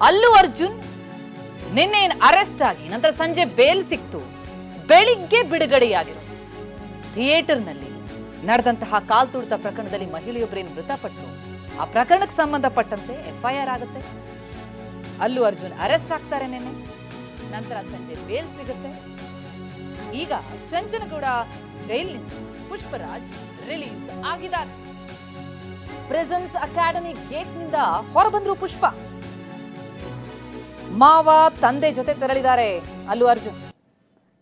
ಅಲ್ಲು ಅರ್ಜುನ್ ನಿನ್ನೆ ಅರೆಸ್ಟ್ ಆಗಿ ನಂತರ ಸಂಜೆ ಬೇಲ್ ಸಿಕ್ತು, ಬೆಳಿಗ್ಗೆ ಬಿಡುಗಡೆಯಾಗಿರೋದು. ಥಿಯೇಟರ್ನಲ್ಲಿ ನಡೆದಂತಹ ಕಾಲ್ತುಳಿತ ಪ್ರಕರಣದಲ್ಲಿ ಮಹಿಳೆಯೊಬ್ಬರೇನು ಮೃತಪಟ್ಟರು, ಆ ಪ್ರಕರಣಕ್ಕೆ ಸಂಬಂಧಪಟ್ಟಂತೆ ಎಫ್ಐಆರ್ ಆಗುತ್ತೆ. ಅಲ್ಲು ಅರ್ಜುನ್ ಅರೆಸ್ಟ್ ಆಗ್ತಾರೆ ನಿನ್ನೆ, ನಂತರ ಸಂಜೆ ಬೇಲ್ ಸಿಗುತ್ತೆ. ಈಗ ಚಂಚನಗೌಡ ಜೈಲಿನಿಂದ ಪುಷ್ಪರಾಜ್ ರಿಲೀಸ್ ಆಗಿದ್ದಾರೆ. ಪ್ರೆಸೆನ್ಸ್ ಅಕಾಡೆಮಿ ಗೇಟ್ನಿಂದ ಹೊರಬಂದ್ರು ಪುಷ್ಪ. ಮಾವ ತಂದೆ ಜೊತೆ ತೆರಳಿದ್ದಾರೆ ಅಲ್ಲು ಅರ್ಜುನ್.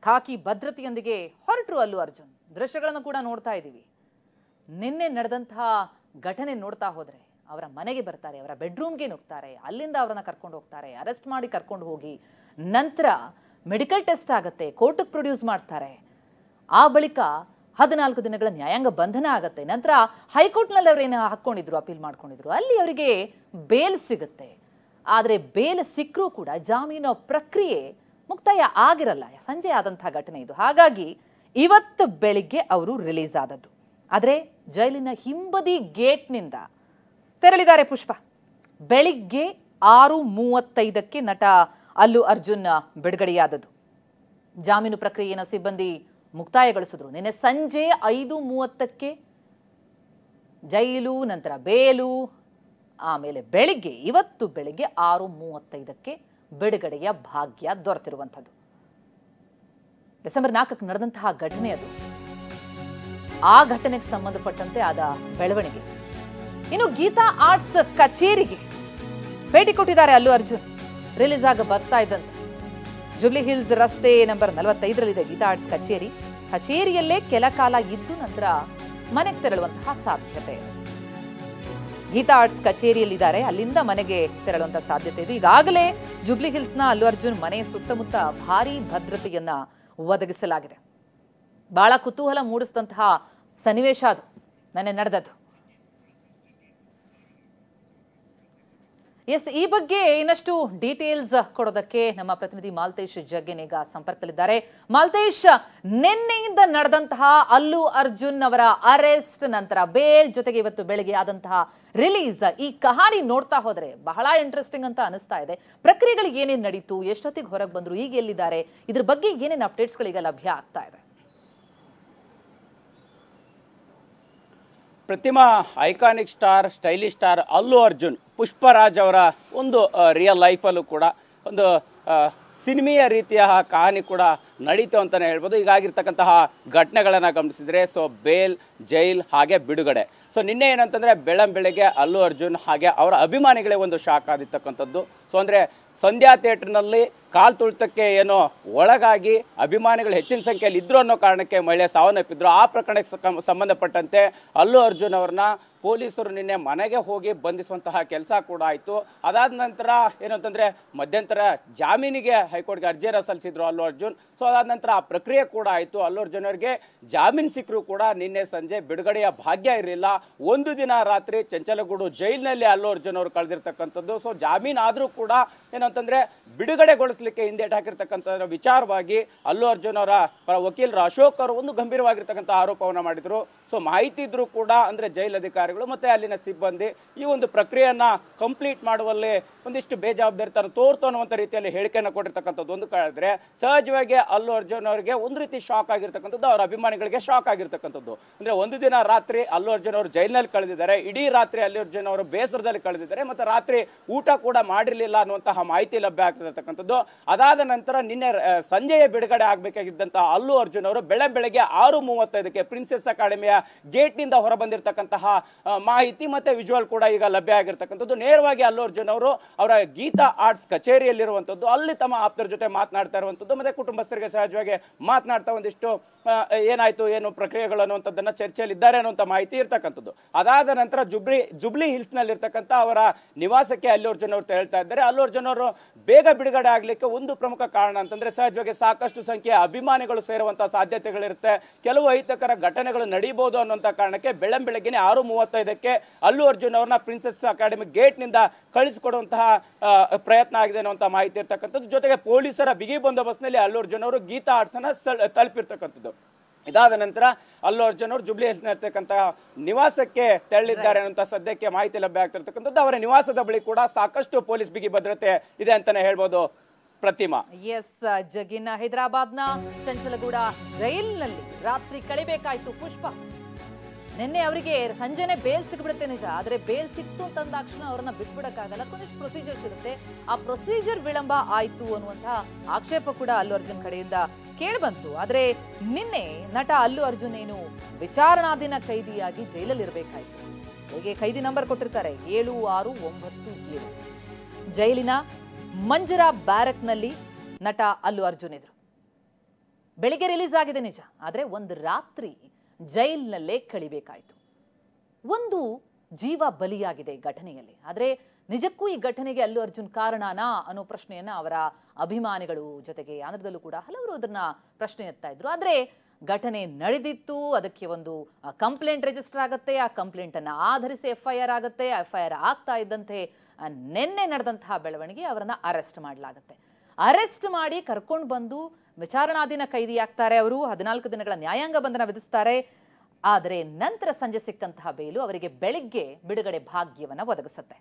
ಖಾಕಿ ಭದ್ರತೆಯೊಂದಿಗೆ ಹೊರಟರು ಅಲ್ಲು ಅರ್ಜುನ್. ದೃಶ್ಯಗಳನ್ನು ಕೂಡ ನೋಡ್ತಾ ಇದ್ದೀವಿ. ನಿನ್ನೆ ನಡೆದಂತಹ ಘಟನೆ ನೋಡ್ತಾ ಹೋದ್ರೆ ಅವರ ಮನೆಗೆ ಬರ್ತಾರೆ, ಅವರ ಬೆಡ್ರೂಮ್ಗೆ ನುಗ್ತಾರೆ, ಅಲ್ಲಿಂದ ಅವರನ್ನ ಕರ್ಕೊಂಡು ಹೋಗ್ತಾರೆ, ಅರೆಸ್ಟ್ ಮಾಡಿ ಕರ್ಕೊಂಡು ಹೋಗಿ ನಂತರ ಮೆಡಿಕಲ್ ಟೆಸ್ಟ್ ಆಗುತ್ತೆ, ಕೋರ್ಟ್ಗೆ ಪ್ರೊಡ್ಯೂಸ್ ಮಾಡ್ತಾರೆ. ಆ ಬಳಿಕ 14 ದಿನಗಳ ನ್ಯಾಯಾಂಗ ಬಂಧನ ಆಗುತ್ತೆ. ನಂತರ ಹೈಕೋರ್ಟ್ನಲ್ಲಿ ಅವರೇನು ಹಾಕ್ಕೊಂಡಿದ್ರು, ಅಪೀಲ್ ಮಾಡ್ಕೊಂಡಿದ್ರು, ಅಲ್ಲಿ ಅವರಿಗೆ ಬೇಲ್ ಸಿಗುತ್ತೆ. ಆದರೆ ಬೇಲ್ ಸಿಕ್ಕರೂ ಕೂಡ ಜಾಮೀನು ಪ್ರಕ್ರಿಯೆ ಮುಕ್ತಾಯ ಆಗಿರಲ್ಲ. ಸಂಜೆ ಆದಂತಹ ಘಟನೆ ಇದು. ಹಾಗಾಗಿ ಇವತ್ತು ಬೆಳಿಗ್ಗೆ ಅವರು ರಿಲೀಸ್ ಆದದ್ದು. ಆದರೆ ಜೈಲಿನ ಹಿಂಬದಿ ಗೇಟ್ನಿಂದ ತೆರಳಿದ್ದಾರೆ ಪುಷ್ಪ. ಬೆಳಿಗ್ಗೆ 6:35ಕ್ಕೆ ನಟ ಅಲ್ಲು ಅರ್ಜುನ್ ಬಿಡುಗಡೆಯಾದದ್ದು. ಜಾಮೀನು ಪ್ರಕ್ರಿಯೆಯನ್ನು ಸಿಬ್ಬಂದಿ ಮುಕ್ತಾಯಗೊಳಿಸಿದ್ರು. ನಿನ್ನೆ ಸಂಜೆ 5:30ಕ್ಕೆ ಜೈಲು, ನಂತರ ಬೇಲು, ಆಮೇಲೆ ಇವತ್ತು ಬೆಳಿಗ್ಗೆ 6:35ಕ್ಕೆ ಬಿಡುಗಡೆಯ ಭಾಗ್ಯ ದೊರೆತಿರುವಂಥದ್ದು. ಡಿಸೆಂಬರ್ 4ಕ್ಕೆ ನಡೆದಂತಹ ಘಟನೆ ಅದು. ಆ ಘಟನೆಗೆ ಸಂಬಂಧಪಟ್ಟಂತೆ ಆದ ಬೆಳವಣಿಗೆ. ಇನ್ನು ಗೀತಾ ಆರ್ಟ್ಸ್ ಕಚೇರಿಗೆ ಭೇಟಿ ಕೊಟ್ಟಿದ್ದಾರೆ ಅಲ್ಲು ಅರ್ಜುನ್. ರಿಲೀಸ್ ಆಗ ಬರ್ತಾ ಇದ್ದಂತೆ ಜುಬ್ಲಿ ಹಿಲ್ಸ್ ರಸ್ತೆ ನಂಬರ್ 45ರಲ್ಲಿದೆ ಗೀತಾ ಆರ್ಟ್ಸ್ ಕಚೇರಿ. ಕಚೇರಿಯಲ್ಲೇ ಕೆಲ ಕಾಲ ಇದ್ದು ನಂತರ ಮನೆಗೆ ತೆರಳುವಂತಹ ಸಾಧ್ಯತೆ. ಗೀತಾ ಆರ್ಟ್ಸ್ ಕಚೇರಿಯಲ್ಲಿದ್ದಾರೆ, ಅಲ್ಲಿಂದ ಮನೆಗೆ ತೆರಳುವಂತಹ ಸಾಧ್ಯತೆ ಇದೆ. ಈಗಾಗಲೇ ಜುಬ್ಲಿ ಹಿಲ್ಸ್ನ ಅಲ್ಲು ಅರ್ಜುನ್ ಮನೆ ಸುತ್ತಮುತ್ತ ಭಾರೀ ಭದ್ರತೆಯನ್ನ ಒದಗಿಸಲಾಗಿದೆ. ಬಹಳ ಕುತೂಹಲ ಮೂಡಿಸಿದಂತಹ ಸನ್ನಿವೇಶ ಅದು ನೆನ್ನೆ ನಡೆದದ್ದು. ಎಸ್, ಈ ಬಗ್ಗೆ ಇನ್ನಷ್ಟು ಡೀಟೇಲ್ಸ್ ಕೊಡೋದಕ್ಕೆ ನಮ್ಮ ಪ್ರತಿನಿಧಿ ಮಾಲ್ತೇಶ್ ಜಗ್ಗೇನ್ ಈಗ ಸಂಪರ್ಕದಲ್ಲಿದ್ದಾರೆ. ಮಾಲ್ತೇಶ್, ನಿನ್ನೆಯಿಂದ ನಡೆದಂತಹ ಅಲ್ಲು ಅರ್ಜುನ್ ಅವರ ಅರೆಸ್ಟ್, ನಂತರ ಬೇಲ್, ಜೊತೆಗೆ ಇವತ್ತು ಬೆಳಗ್ಗೆ ಆದಂತಹ ರಿಲೀಸ್, ಈ ಕಹಾನಿ ನೋಡ್ತಾ ಹೋದ್ರೆ ಬಹಳ ಇಂಟ್ರೆಸ್ಟಿಂಗ್ ಅಂತ ಅನಿಸ್ತಾ ಇದೆ. ಪ್ರಕ್ರಿಯೆಗಳು ಏನೇನು ನಡೀತು, ಎಷ್ಟೊತ್ತಿಗೆ ಹೊರಗೆ ಬಂದ್ರು, ಈಗ ಎಲ್ಲಿದ್ದಾರೆ, ಇದ್ರ ಬಗ್ಗೆ ಏನೇನು ಅಪ್ಡೇಟ್ಸ್ಗಳೀಗ ಲಭ್ಯ ಆಗ್ತಾ ಇದೆ? ಪ್ರತಿಮಾ iconic star, stylish star Allu Arjun Pushparaj ಅವರ ಒಂದು ರಿಯಲ್ ಲೈಫಲ್ಲೂ ಕೂಡ ಒಂದು ಸಿನಿಮೆಯ ರೀತಿಯ ಕಹಾನಿ ಕೂಡ ನಡೀತು ಅಂತಲೇ ಹೇಳ್ಬೋದು. ಹೀಗಾಗಿರ್ತಕ್ಕಂತಹ ಘಟನೆಗಳನ್ನು ಗಮನಿಸಿದರೆ ಬೇಲ್, ಜೈಲ್ ಹಾಗೆ ಬಿಡುಗಡೆ. ನಿನ್ನೆ ಏನಂತಂದರೆ ಬೆಳಗ್ಗೆ ಅಲ್ಲು ಅರ್ಜುನ್ ಹಾಗೆ ಅವರ ಅಭಿಮಾನಿಗಳೇ ಒಂದು ಶಾಕ್ ಆಗಿರ್ತಕ್ಕಂಥದ್ದು. ಅಂದರೆ ಸಂಧ್ಯಾ ಥಿಯೇಟರ್ನಲ್ಲಿ ಕಾಲ್ ತುಳಿತಕ್ಕೆ ಏನೋ ಒಳಗಾಗಿ ಅಭಿಮಾನಿಗಳು ಹೆಚ್ಚಿನ ಸಂಖ್ಯೆಯಲ್ಲಿ ಇದ್ರು ಅನ್ನೋ ಕಾರಣಕ್ಕೆ ಮಹಿಳೆ ಸಾವನ್ನಪ್ಪಿದ್ರು. ಆ ಪ್ರಕರಣಕ್ಕೆ ಸಂಬಂಧಪಟ್ಟಂತೆ ಅಲ್ಲು ಅರ್ಜುನ್ ಅವ್ರನ್ನ ಪೊಲೀಸರು ನಿನ್ನೆ ಮನೆಗೆ ಹೋಗಿ ಬಂಧಿಸುವಂತಹ ಕೆಲಸ ಕೂಡ ಆಯಿತು. ಅದಾದ ನಂತರ ಏನಂತಂದರೆ ಮಧ್ಯಂತರ ಜಾಮೀನಿಗೆ ಹೈಕೋರ್ಟ್ಗೆ ಅರ್ಜಿಯನ್ನು ಸಲ್ಲಿಸಿದ್ರು ಅಲ್ಲು ಅರ್ಜುನ್. ಅದಾದ ನಂತರ ಆ ಪ್ರಕ್ರಿಯೆ ಕೂಡ ಆಯಿತು. ಅಲ್ಲು ಅರ್ಜುನ್ ಅವರಿಗೆ ಜಾಮೀನು ಸಿಕ್ಕರೂ ಕೂಡ ನಿನ್ನೆ ಸಂಜೆ ಬಿಡುಗಡೆಯ ಭಾಗ್ಯ ಇರಲಿಲ್ಲ. ಒಂದು ದಿನ ರಾತ್ರಿ ಚಂಚಲಗೂಡು ಜೈಲಿನಲ್ಲಿ ಅಲ್ಲು ಅರ್ಜುನ್ ಅವರು ಕಳೆದಿರ್ತಕ್ಕಂಥದ್ದು. ಜಾಮೀನು ಆದರೂ ಕೂಡ ಏನಂತಂದರೆ ಬಿಡುಗಡೆಗೊಳಿಸಲಿಕ್ಕೆ ಹಿಂದೇಟು ಹಾಕಿರ್ತಕ್ಕಂಥ ವಿಚಾರವಾಗಿ ಅಲ್ಲು ಅರ್ಜುನ್ ಅವರ ವಕೀಲರು ಅಶೋಕ್ ಅವರು ಒಂದು ಗಂಭೀರವಾಗಿರ್ತಕ್ಕಂಥ ಆರೋಪವನ್ನು ಮಾಡಿದರು. ಮಾಹಿತಿ ಇದ್ರೂ ಕೂಡ ಅಂದರೆ ಜೈಲ್ ಅಧಿಕಾರಿಗಳು ಮತ್ತು ಅಲ್ಲಿನ ಸಿಬ್ಬಂದಿ ಈ ಒಂದು ಪ್ರಕ್ರಿಯೆಯನ್ನು ಕಂಪ್ಲೀಟ್ ಮಾಡುವಲ್ಲಿ ಒಂದಿಷ್ಟು ಬೇಜವಾಬ್ದಾರಿತನ ತೋರ್ತು ಅನ್ನುವಂಥ ರೀತಿಯಲ್ಲಿ ಹೇಳಿಕೆಯನ್ನು ಕೊಟ್ಟಿರ್ತಕ್ಕಂಥದ್ದು ಒಂದು ಕಳೆದ್ರೆ, ಸಹಜವಾಗಿ ಅಲ್ಲು ಅರ್ಜುನ್ ಅವರಿಗೆ ಒಂದು ರೀತಿ ಶಾಕ್ ಆಗಿರ್ತಕ್ಕಂಥದ್ದು, ಅವರ ಅಭಿಮಾನಿಗಳಿಗೆ ಶಾಕ್ ಆಗಿರ್ತಕ್ಕಂಥದ್ದು. ಅಂದರೆ ಒಂದು ದಿನ ರಾತ್ರಿ ಅಲ್ಲು ಅರ್ಜುನ್ ಅವರು ಜೈಲಿನಲ್ಲಿ ಕಳೆದಿದ್ದಾರೆ, ಇಡೀ ರಾತ್ರಿ ಅಲ್ಲು ಅರ್ಜುನ್ ಅವರು ಬೇಸರದಲ್ಲಿ ಕಳೆದಿದ್ದಾರೆ, ಮತ್ತು ರಾತ್ರಿ ಊಟ ಕೂಡ ಮಾಡಿರಲಿಲ್ಲ ಅನ್ನುವಂತಹ ಮಾಹಿತಿ ಲಭ್ಯ ಆಗ್ತಿರ್ತಕ್ಕಂಥದ್ದು. ಅದಾದ ನಂತರ ನಿನ್ನೆ ಸಂಜೆಯ ಬಿಡುಗಡೆ ಆಗಬೇಕಾಗಿದ್ದಂತಹ ಅಲ್ಲು ಅರ್ಜುನ್ ಅವರು ಬೆಳಗ್ಗೆ 6:35ಕ್ಕೆ ಪ್ರಿನ್ಸೆಸ್ ಅಕಾಡೆಮಿಯ ಗೇಟ್ನಿಂದ ಹೊರಬಂದಿರತಕ್ಕಂತಹ ಮಾಹಿತಿ ಮತ್ತೆ ವಿಜುವಲ್ ಕೂಡ ಈಗ ಲಭ್ಯ ಆಗಿರ್ತಕ್ಕಂಥದ್ದು. ನೇರವಾಗಿ ಅಲ್ಲು ಅರ್ಜುನ್ ಅವರು ಅವರ ಗೀತಾ ಆರ್ಟ್ಸ್ ಕಚೇರಿಯಲ್ಲಿರುವಂಥದ್ದು, ಅಲ್ಲಿ ತಮ್ಮ ಆಪ್ತರ ಜೊತೆ ಮಾತನಾಡ್ತಾ ಇರುವಂಥದ್ದು, ಮತ್ತೆ ಕುಟುಂಬಸ್ಥರಿಗೆ ಸಹಜವಾಗಿ ಮಾತನಾಡ್ತಾ ಒಂದಿಷ್ಟು ಏನಾಯ್ತು, ಏನು ಪ್ರಕ್ರಿಯೆಗಳು ಅನ್ನುವಂಥದ್ದನ್ನ ಚರ್ಚೆಯಲ್ಲಿದ್ದಾರೆ ಅನ್ನುವಂಥ ಮಾಹಿತಿ ಇರ್ತಕ್ಕಂಥದ್ದು. ಅದಾದ ನಂತರ ಜುಬ್ಲಿ ಹಿಲ್ಸ್ ನಲ್ಲಿ ಇರ್ತಕ್ಕಂಥ ಅವರ ನಿವಾಸಕ್ಕೆ ಅಲ್ಲು ಅರ್ಜುನ್ ಅವರು ಹೇಳ್ತಾ ಇದ್ದಾರೆ. ಅಲ್ಲು ಅರ್ಜುನ್ ಅವರು ಬೇಗ ಬಿಡುಗಡೆ ಆಗ್ಲಿಕ್ಕೆ ಒಂದು ಪ್ರಮುಖ ಕಾರಣ ಅಂತಂದ್ರೆ ಸಹಜವಾಗಿ ಸಾಕಷ್ಟು ಸಂಖ್ಯೆಯ ಅಭಿಮಾನಿಗಳು ಸೇರುವಂತಹ ಸಾಧ್ಯತೆಗಳಿರುತ್ತೆ, ಕೆಲವು ಅಹಿತಕರ ಘಟನೆಗಳು ನಡೀಬಹುದು ಅನ್ನುವಂಥ ಕಾರಣಕ್ಕೆ ಬೆಳಗ್ಗೆ 6:35ಕ್ಕೆ ಅಲ್ಲು ಅರ್ಜುನ್ ಅವ್ರನ್ನ ಪ್ರಿನ್ಸೆಸ್ ಅಕಾಡೆಮಿ ಗೇಟ್ ನಿಂದ ಕಳಿಸಿಕೊಡುವಂತಹ ಪ್ರಯತ್ನ ಆಗಿದೆ ಅನ್ನುವಂಥ ಮಾಹಿತಿ ಇರ್ತಕ್ಕಂಥದ್ದು. ಜೊತೆಗೆ ಪೊಲೀಸರ ಬಿಗಿ ಬಂದೋಬಸ್ತ್ನಲ್ಲಿ ಅಲ್ಲು ಅರ್ಜುನ್ ಅವರು ಗೀತಾ ಆರ್ಟ್ಸ್ ಅನ್ನ ತಲುಪಿರ್ತಕ್ಕಂಥದ್ದು. ಇದಾದ ನಂತರ ಅಲ್ಲು ಅರ್ಜುನ್ ಅವರು ಜುಬ್ಲಿ ಹಿಲ್ಸ್ ಇರ್ತಕ್ಕಂತಹ ನಿವಾಸಕ್ಕೆ ತೆರಳಿದ್ದಾರೆ ಅನ್ನುವಂಥ ಸದ್ಯಕ್ಕೆ ಮಾಹಿತಿ ಲಭ್ಯ ಆಗ್ತಿರ್ತಕ್ಕಂಥದ್ದು. ಅವರ ನಿವಾಸದ ಬಳಿ ಕೂಡ ಸಾಕಷ್ಟು ಪೊಲೀಸ್ ಬಿಗಿ ಭದ್ರತೆ ಇದೆ ಅಂತಾನೆ ಹೇಳ್ಬೋದು ಪ್ರತಿಮಾ. ಎಸ್, ಜಗಿನ ಹೈದರಾಬಾದ್ನ ಚಂಚಲಗೂಡ ಜೈಲಿನಲ್ಲಿ ರಾತ್ರಿ ಕಳಿಬೇಕಾಯ್ತು ಪುಷ್ಪ. ನಿನ್ನೆ ಅವರಿಗೆ ಸಂಜೆನೆ ಬೇಲ್ ಸಿಗ್ಬಿಡುತ್ತೆ ನಿಜ, ಆದ್ರೆ ಬೇಲ್ ಸಿಕ್ತು ಅಂತಂದಾಕ್ಷಣ ಅವ್ರನ್ನ ಬಿಟ್ಬಿಡಕ್ಕಾಗಲ್ಲ, ಒಂದಿಷ್ಟು ಪ್ರೊಸೀಜರ್ಸ್ ಇರುತ್ತೆ. ಆ ಪ್ರೊಸೀಜರ್ ವಿಳಂಬ ಆಯ್ತು ಅನ್ನುವಂತಹ ಆಕ್ಷೇಪ ಕೂಡ ಅಲ್ಲು ಅರ್ಜುನ್ ಕಡೆಯಿಂದ ಕೇಳಿಬಂತು. ಆದ್ರೆ ನಿನ್ನೆ ನಟ ಅಲ್ಲು ಅರ್ಜುನ್ ಏನು ವಿಚಾರಣಾಧೀನ ಕೈದಿಯಾಗಿ ಜೈಲಲ್ಲಿ ಇರಬೇಕಾಯ್ತು. ಹೀಗೆ ಕೈದಿ ನಂಬರ್ ಕೊಟ್ಟಿರ್ತಾರೆ 7697. ಜೈಲಿನ ಮಂಜರಾ ಬ್ಯಾರಕ್ನಲ್ಲಿ ನಟ ಅಲ್ಲು ಅರ್ಜುನ್ ಇದ್ರು. ಬೆಳಿಗ್ಗೆ ರಿಲೀಸ್ ಆಗಿದೆ ನಿಜ, ಆದ್ರೆ ಒಂದು ರಾತ್ರಿ ಜೈಲಿನಲ್ಲೇ ಕಳಿಬೇಕಾಯ್ತು. ಒಂದು ಜೀವ ಬಲಿಯಾಗಿದೆ ಈ ಘಟನೆಯಲ್ಲಿ. ಆದರೆ ನಿಜಕ್ಕೂ ಈ ಘಟನೆಗೆ ಅಲ್ಲು ಅರ್ಜುನ್ ಕಾರಣನಾ ಅನ್ನೋ ಪ್ರಶ್ನೆಯನ್ನ ಅವರ ಅಭಿಮಾನಿಗಳು ಜೊತೆಗೆ ಆಂಧ್ರದಲ್ಲೂ ಕೂಡ ಹಲವರು ಅದನ್ನ ಪ್ರಶ್ನೆ ಎತ್ತಾ ಇದ್ರು. ಆದರೆ ಘಟನೆ ನಡೆದಿತ್ತು, ಅದಕ್ಕೆ ಒಂದು ಕಂಪ್ಲೇಂಟ್ ರಿಜಿಸ್ಟರ್ ಆಗುತ್ತೆ, ಆ ಕಂಪ್ಲೇಂಟ್ ಅನ್ನ ಆಧರಿಸಿ FIR ಆಗುತ್ತೆ. FIR ಆಗ್ತಾ ಇದ್ದಂತೆ ನಿನ್ನೆ ನಡೆದಂತಹ ಬೆಳವಣಿಗೆ ಅವರನ್ನ ಅರೆಸ್ಟ್ ಮಾಡಲಾಗುತ್ತೆ. ಅರೆಸ್ಟ್ ಮಾಡಿ ಕರ್ಕೊಂಡು ಬಂದು ವಿಚಾರಣಾಧೀನ ಕೈದಿ ಆಗ್ತಾರೆ. ಅವರು 14 ದಿನಗಳ ನ್ಯಾಯಾಂಗ ಬಂಧನ ವಿಧಿಸ್ತಾರೆ. ಆದರೆ ನಂತರ ಸಂಜೆ ಸಿಕ್ಕಂತಹ ಬೇಲು ಅವರಿಗೆ ಬೆಳಿಗ್ಗೆ ಬಿಡುಗಡೆ ಭಾಗ್ಯವನ್ನು ಒದಗಿಸುತ್ತೆ.